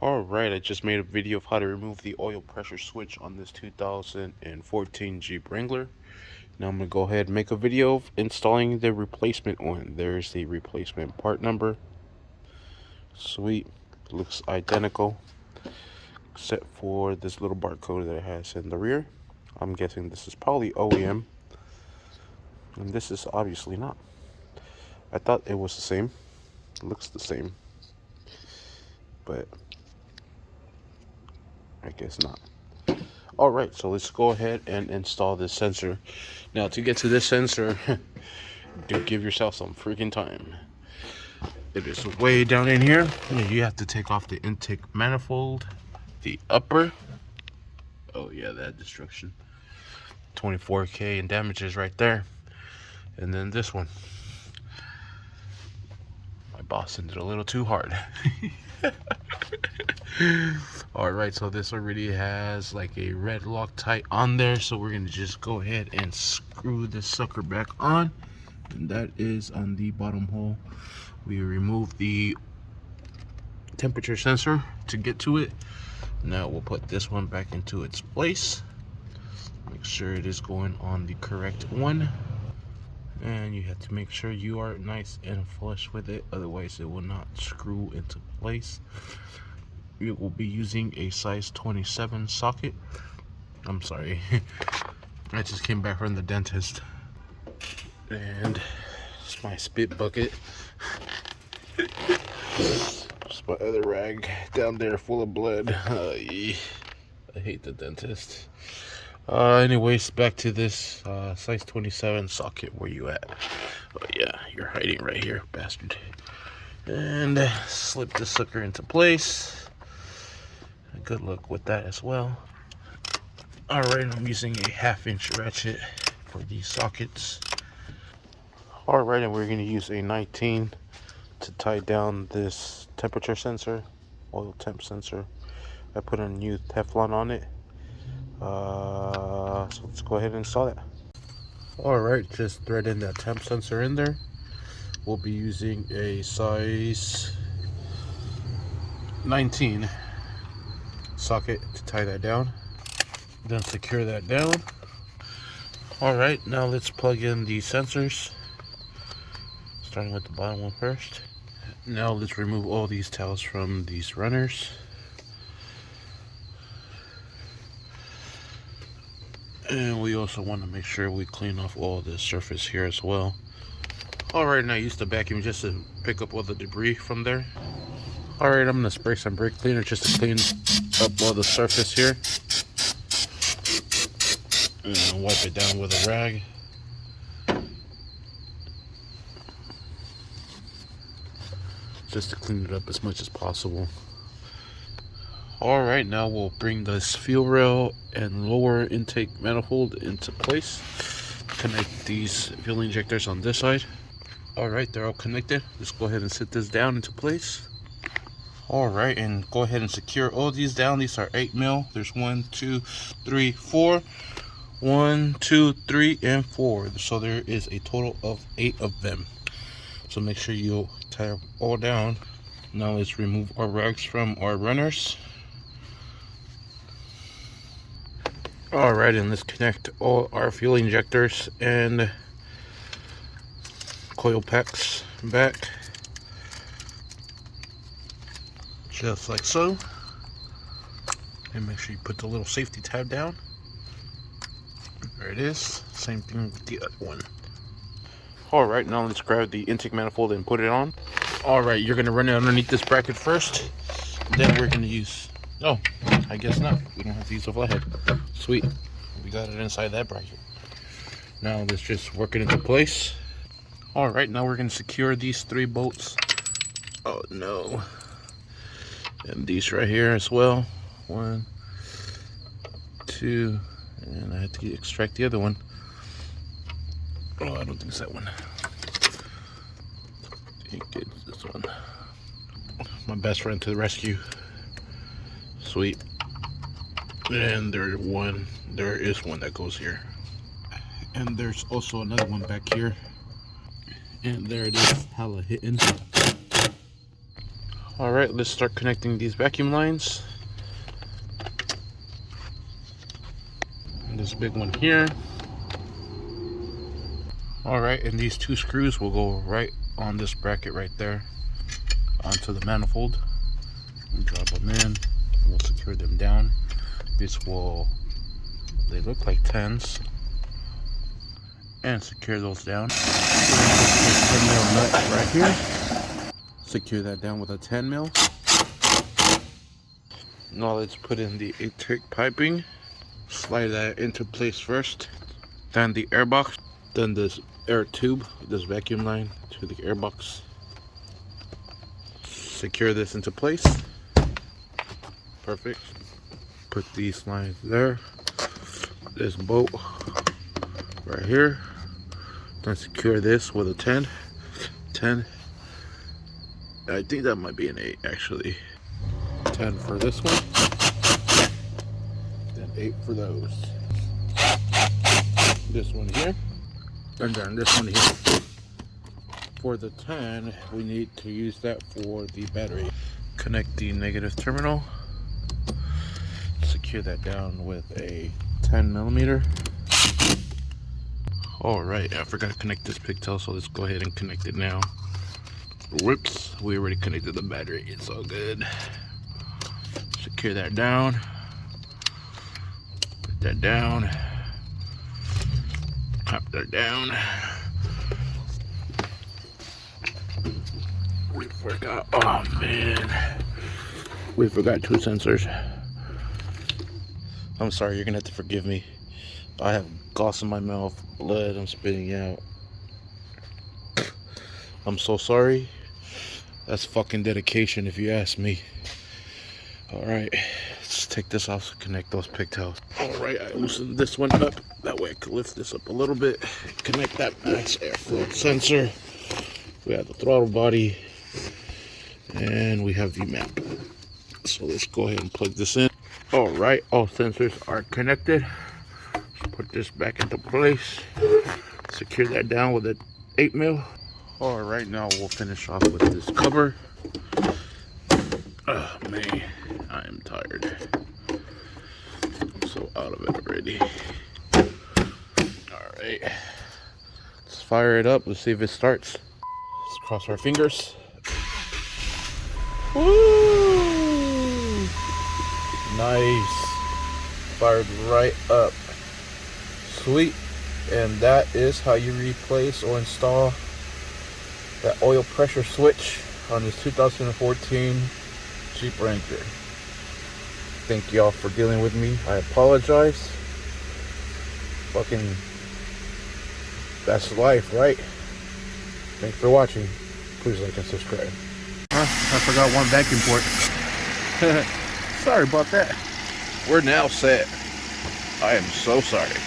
Alright, I just made a video of how to remove the oil pressure switch on this 2014 Jeep Wrangler. Now I'm going to go ahead and make a video of installing the replacement one. There's the replacement part number. Sweet. Looks identical, except for this little barcode that it has in the rear. I'm guessing this is probably OEM. And this is obviously not. I thought it was the same. It looks the same. But I guess not. Alright, so let's go ahead and install this sensor. Now to get to this sensor, do give yourself some freaking time. It is way down in here. You have to take off the intake manifold, the upper. Oh yeah, that destruction. 24K in damages right there. And then this one. My boss ended a little too hard. Alright, so this already has like a red Loctite on there, so we're gonna just go ahead and screw this sucker back on, and that is on the bottom hole. We remove the temperature sensor to get to it. Now we'll put this one back into its place, make sure it is going on the correct one, and you have to make sure you are nice and flush with it, otherwise it will not screw into place. We will be using a size 27 socket. I'm sorry, I just came back from the dentist, and it's my spit bucket. Just my other rag down there full of blood. I hate the dentist. Anyways, back to this size 27 socket. Where you at? Oh yeah, you're hiding right here, bastard. And slip this sucker into place. Good luck with that as well. Alright, I'm using a 1/2-inch ratchet for these sockets. Alright, and we're going to use a 19 to tie down this temperature sensor, oil temp sensor. I put a new Teflon on it. So let's go ahead and install it. Alright, just thread in that temp sensor in there. We'll be using a size 19 socket to tie that down, then secure that down. Alright, now let's plug in the sensors, starting with the bottom one first. Now let's remove all these towels from these runners. And we also want to make sure we clean off all the surface here as well. Alright, now I used the vacuum just to pick up all the debris from there. Alright, I'm going to spray some brake cleaner just to clean up all the surface here. And wipe it down with a rag. Just to clean it up as much as possible. Alright, now we'll bring this fuel rail and lower intake manifold into place. Connect these fuel injectors on this side. Alright, they're all connected. Let's go ahead and sit this down into place. Alright, and go ahead and secure all these down. These are 8 mil. There's 1, 2, 3, 4. 1, 2, 3, and 4. So there is a total of 8 of them. So make sure you tie them all down. Now let's remove our rags from our runners. Alright, and let's connect all our fuel injectors and coil packs back. Just like so. And make sure you put the little safety tab down. There it is. Same thing with the other one. Alright, now let's grab the intake manifold and put it on. Alright, you're going to run it underneath this bracket first. Then we're going to use... Oh, I guess not. We don't have to use a flathead. Sweet. We got it inside that bracket. Now let's just work it into place. Alright, now we're going to secure these 3 bolts. Oh no. And these right here as well. 1, 2, and I had to extract the other one. Oh, I don't think it's that one. I think it's this one. My best friend to the rescue. Sweet. And there is one that goes here. And there's also another one back here. And there it is, hella hitting. Alright, let's start connecting these vacuum lines. And this big one here. Alright, and these 2 screws will go right on this bracket right there onto the manifold. We'll drop them in. We'll secure them down. They look like 10s. And secure those down. 10 mil nut right here. Secure that down with a 10 mil. Now let's put in the intake piping. Slide that into place first. Then the air box. Then this air tube, this vacuum line to the air box. Secure this into place. Perfect. Put these lines there. This bolt right here. Then secure this with a 10. I think that might be an 8 actually. 10 for this one. Then 8 for those. This one here. And then this one here. For the 10, we need to use that for the battery. Connect the negative terminal. Secure that down with a 10 millimeter. Alright, I forgot to connect this pigtail, so let's go ahead and connect it now. Whoops, we already connected the battery. It's all good. Secure that down. Put that down. Pop that down. We forgot, oh man. We forgot 2 sensors. I'm sorry, you're gonna have to forgive me. I have gauze in my mouth, blood I'm spitting out. I'm so sorry. That's fucking dedication if you ask me. Alright, let's take this off to connect those pigtails. Alright, I loosened this one up. That way I can lift this up a little bit. Connect that max airflow sensor. We have the throttle body. And we have the map. So let's go ahead and plug this in. Alright, all sensors are connected. Let's put this back into place. Secure that down with an 8 mil. Alright, now we'll finish off with this cover. Oh man, I am tired. I'm so out of it already. Alright, let's fire it up. Let's see if it starts. Let's cross our fingers. Woo! Nice. Fired right up. Sweet. And that is how you replace or install that oil pressure switch on this 2014 Jeep Wrangler. Thank y'all for dealing with me. I apologize. Fucking, that's life, right? Thanks for watching. Please like and subscribe. I forgot one vacuum port. Sorry about that. We're now set. I am so sorry.